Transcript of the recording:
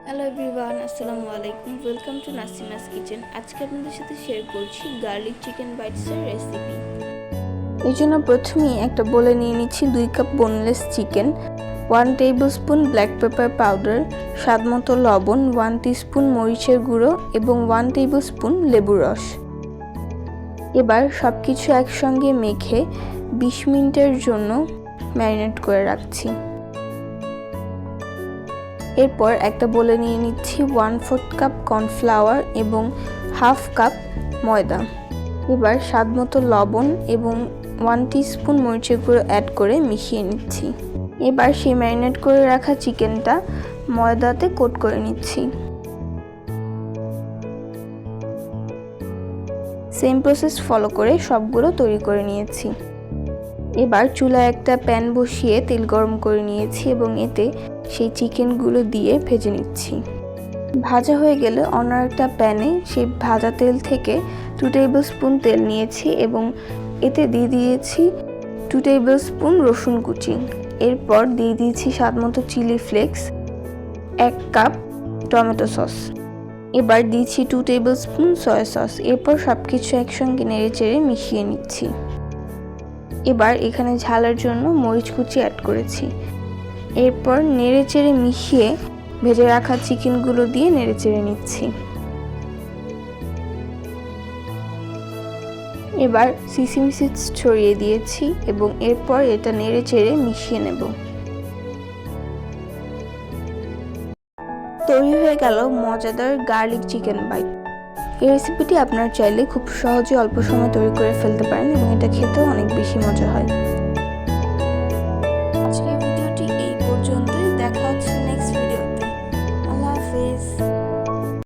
Hello everyone, আসসালামু আলাইকুম। Welcome to Nasima's kitchen. আজকে আপনাদের সাথে শেয়ার করছি গার্লিক চিকেন বাইটসের রেসিপি। এই জন্য প্রথমেই একটা বলে নিয়ে নিচ্ছি 2 cup boneless chicken, 1 tablespoon black pepper powder, স্বাদমতো লবণ, 1 টিস্পুন মরিচের গুঁড়ো এবং 1 টেবিল স্পুন লেবুর রস। এবার সব কিছু একসঙ্গে মেখে 20 মিনিটের জন্য ম্যারিনেট করে রাখছি। এরপর একটা বলে নিয়ে নিচ্ছি 1/4 কাপ কর্নফ্লাওয়ার এবং 1/2 কাপ ময়দা। এবার স্বাদমতো লবণ এবং 1 টিস্পুন মরিচের গুঁড়ো অ্যাড করে মিশিয়ে নিচ্ছি। এবার সেই ম্যারিনেট করে রাখা চিকেনটা ময়দাতে কোট করে নিচ্ছি। সেম প্রসেস ফলো করে সবগুলো তৈরি করে নিয়েছি। এবার চুলায় একটা প্যান বসিয়ে তেল গরম করে নিয়েছি এবং এতে সেই চিকেনগুলো দিয়ে ভেজে নিচ্ছি। ভাজা হয়ে গেলে অন্য একটা প্যানে সেই ভাজা তেল থেকে 2 টেবিল স্পুন তেল নিয়েছি এবং এতে দিয়ে দিয়েছি 2 টেবিল স্পুন রসুন কুচি। এরপর দিয়ে দিয়েছি স্বাদমতো chilli flakes, 1 cup tomato sauce. এবার দিয়েছি 2 টেবিল স্পুন সয়া সস। এরপর সব কিছু একসঙ্গে নেড়েচেড়ে মিশিয়ে নিচ্ছি। এবার এখানে ঝালের জন্য মরিচ কুচি অ্যাড করেছি। এরপর নেড়েচেড়ে মিশিয়ে ভেজে রাখা চিকেনগুলো দিয়ে নেড়েচেড়ে নিচ্ছি। এবার সিসিম সিডস ছড়িয়ে দিয়েছি এবং এরপর এটা নেড়েচেড়ে মিশিয়ে নেব। তৈরি হয়ে গেল মজাদার গার্লিক চিকেন বাইট। এই রেসিপিটি আপনারা চাইলে খুব সহজে অল্প সময় তৈরি করে ফেলতে পারেন এবং এটা খেতেও অনেক বেশি মজা হয়। আজকের ভিডিওটি এই পর্যন্তই। দেখা হচ্ছে নেক্সট ভিডিওতে। আল্লাহ হাফেজ।